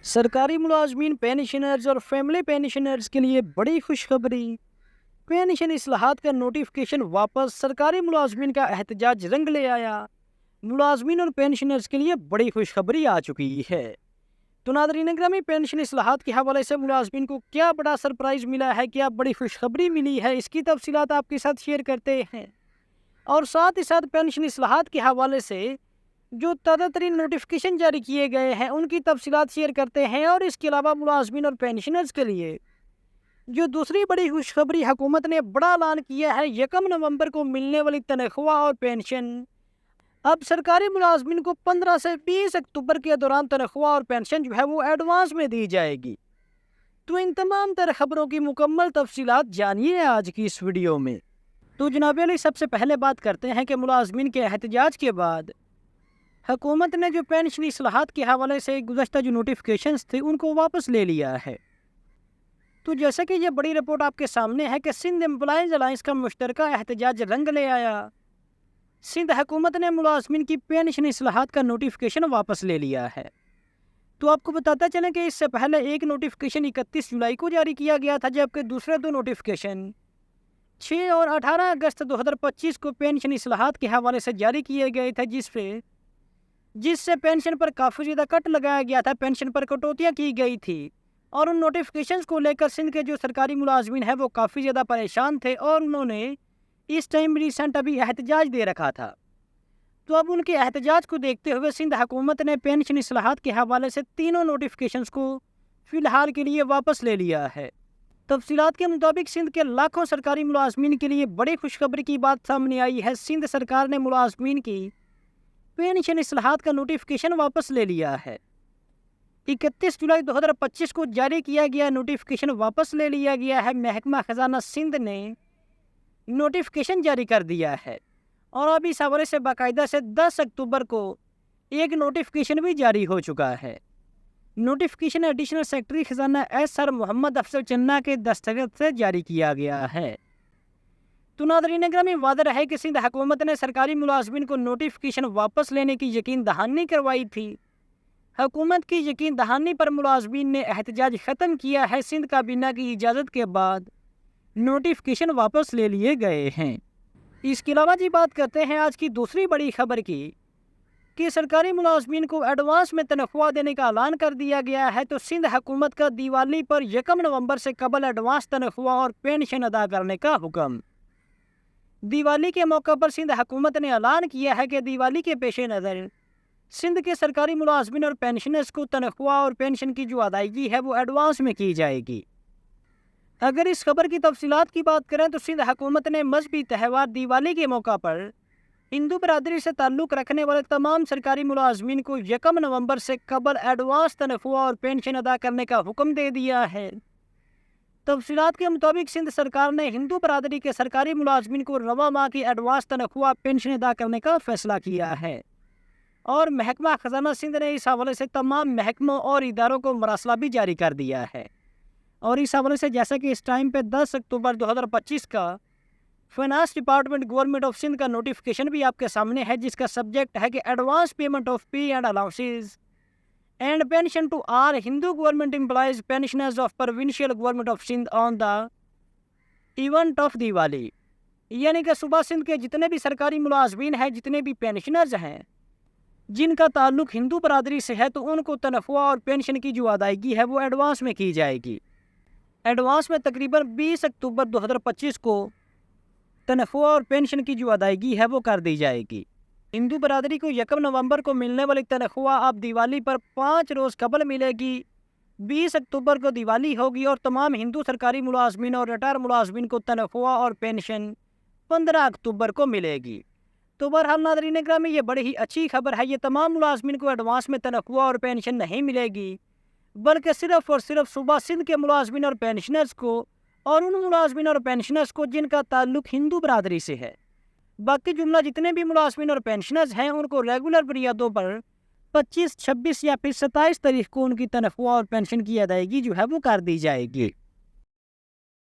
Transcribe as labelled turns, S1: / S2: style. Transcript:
S1: सरकारी मुलाजमीन पेंशनर्स और family pensioners के लिए बड़ी खुशखबरी। पेंशन इस्लाहात का नोटिफिकेशन वापस, सरकारी मुलाजमीन का एहतजाज रंग ले आया। मुलाजमीन और पेंशनर्स के लिए बड़ी खुशखबरी आ चुकी है। तो नादरीन ग्रामी, पेंशन इस्लाहात के हवाले से मुलाजमीन को क्या बड़ा सरप्राइज़ मिला है, क्या बड़ी खुशखबरी मिली है, इसकी तफसीलात आपके साथ शेयर करते हैं। और साथ ही साथ पेंशन इस्लाहात के हवाले से जो ताज़ा तरीन नोटिफिकेशन जारी किए गए हैं उनकी तफसीलात शेयर करते हैं। और इसके अलावा मुलाजमीन और पेंशनर्स के लिए जो दूसरी बड़ी खुशखबरी हुकूमत ने बड़ा ऐलान किया है, 1 नवंबर को मिलने वाली तनख्वाह और पेंशन अब सरकारी मुलाजमीन को 15 से 20 अक्टूबर के दौरान तनख्वाह और पेंशन जो है वो एडवांस में दी जाएगी। तो इन तमाम तर खबरों की मुकम्मल तफसीलात जानिए आज की इस वीडियो में। तो जनाब अली, सबसे पहले बात करते हैं कि मुलाजमीन के एहतजाज के बाद हुकूमत ने जो पेंशन इस्लाहात के हवाले से गुज़श्ता जो नोटिफिकेशंस थे उनको वापस ले लिया है। तो जैसे कि ये बड़ी रिपोर्ट आपके सामने है कि सिंध एम्प्लॉइज़ अलायंस का मुश्तरका एहतजाज रंग ले आया। सिंध हुकूमत ने मुलाजमीन की पेंशन इस्लाहात का नोटिफिकेशन वापस ले लिया है। तो आपको बताता चलें कि इससे पहले एक नोटिफिकेशन 31 जुलाई को जारी किया गया था, जबकि दूसरे दो नोटिफिकेशन 6 और 18 अगस्त 2025 को पेंशन इस्लाहात के हवाले से जारी किए गए थे, जिससे पेंशन पर काफ़ी ज़्यादा कट लगाया गया था, पेंशन पर कटौतियाँ की गई थी। और उन नोटिफिकेशंस को लेकर सिंध के जो सरकारी मुलाजमीन हैं वो काफ़ी ज़्यादा परेशान थे और उन्होंने इस टाइम रिसेंट अभी एहतजाज दे रखा था। तो अब उनके एहतजाज को देखते हुए सिंध हुकूमत ने पेंशन इस्लाहात के हवाले से तीनों नोटिफिकेशंस को फ़िलहाल के लिए वापस ले लिया है। तफसीलात के मुताबिक सिंध के लाखों सरकारी मुलाजमीन के लिए बड़ी खुशखबरी की बात सामने आई है। सिंध सरकार ने मुलाजमीन की पेंशन इस्लाहात का नोटिफिकेशन वापस ले लिया है। 31 जुलाई 2025 को जारी किया गया नोटिफिकेशन वापस ले लिया गया है। महकमा खजाना सिंध ने नोटिफिकेशन जारी कर दिया है और अब इस हवाले से बाकायदा से 10 अक्टूबर को एक नोटिफिकेशन भी जारी हो चुका है। नोटिफिकेशन एडिशनल सेक्रेटरी खजाना SR मोहम्मद अफजल चन्ना के दस्तखत से जारी किया गया है। तो नादरीन ग्रामी, वाज़ेह है कि सिंध हुकूमत ने सरकारी मुलाजमीन को नोटिफिकेशन वापस लेने की यकीन दहानी करवाई थी। हुकूमत की यकीन दहानी पर मुलाजमीन ने एहतजाज ख़त्म किया है। सिंध काबीना की इजाज़त के बाद नोटिफिकेशन वापस ले लिए गए हैं। इसके अलावा जी बात करते हैं आज की दूसरी बड़ी खबर की कि सरकारी मुलाजमीन को एडवांस में तनख्वाह देने का ऐलान कर दिया गया है। तो सिंध हुकूमत का दिवाली पर 1 नवंबर से कबल एडवांस तनख्वाह और पेंशन अदा करने का हुक्म। दिवाली के मौके पर सिंध हुकूमत ने ऐलान किया है कि दिवाली के पेश नज़र सिंध के सरकारी मुलाजमीन और पेंशनर्स को तनख्वाह और पेंशन की जो अदायगी है वो एडवांस में की जाएगी। अगर इस खबर की तफसीलात की बात करें तो सिंध हुकूमत ने मजहबी त्यौहार दिवाली के मौका पर हिंदू बरादरी से ताल्लुक़ रखने वाले तमाम सरकारी मुलाजमीन को 1 नवंबर से कबल एडवांस तनख्वाह और पेंशन अदा करने का हुक्म दे दिया है। तफसीलात के मुताबिक सिंध सरकार ने हिंदू बरादरी के सरकारी मुलाजमीन को रवा माह की एडवांस तनख्वाह पेंशन अदा करने का फैसला किया है और महकमा खजाना सिंध ने इस हवाले से तमाम महकमों और इदारों को मरासला भी जारी कर दिया है। और इस हवाले से जैसा कि इस टाइम पे 10 अक्टूबर 2025 का finance department government of Sindh का नोटिफिकेशन भी आपके सामने है, जिसका सब्जेक्ट है कि advance payment of pay and allowances and pension to our Hindu government employees pensioners of provincial government of Sindh on the event of Diwali. यानी कि सूबा सिंध के जितने भी सरकारी मुलाजमीन हैं, जितने भी पेंशनर्स हैं जिनका ताल्लुक़ हिंदू बरादरी से है, तो उनको तनख्वाह और पेंशन की जो अदायगी है वो एडवांस में की जाएगी। एडवांस में तकरीबन 20 अक्टूबर 2025 को तनख्वाह और पेंशन की जो अदायगी है वो कर दी जाएगी। हिंदू बरादरी को 1 नवंबर को मिलने वाली तनख्वाह अब दिवाली पर 5 रोज़ कबल मिलेगी। 20 अक्टूबर को दिवाली होगी और तमाम हिंदू सरकारी मुलाजमीन और रिटायर मुलाजमीन को तनख्वाह और पेंशन 15 अक्टूबर को मिलेगी। तो बहरहाल नादरीन ग्रामी, ये बड़ी ही अच्छी खबर है। ये तमाम मुलाजमीन को एडवांस में तनख्वाह और पेंशन नहीं मिलेगी, बल्कि सिर्फ़ और सिर्फ सूबा सिंध के मुलाजमीन और पेंशनर्स को और उन मुलाजमीन और पेंशनर्स को जिनका ताल्लुक़ हिंदू बरादरी से है। बाकी जुमला जितने भी मुलाजमीन और पेंशनर्स हैं उनको रेगुलर बुनियादों पर 25, 26 या फिर 27 तारीख को उनकी तनख्वाह और पेंशन की अदायगी जो है वो कर दी जाएगी।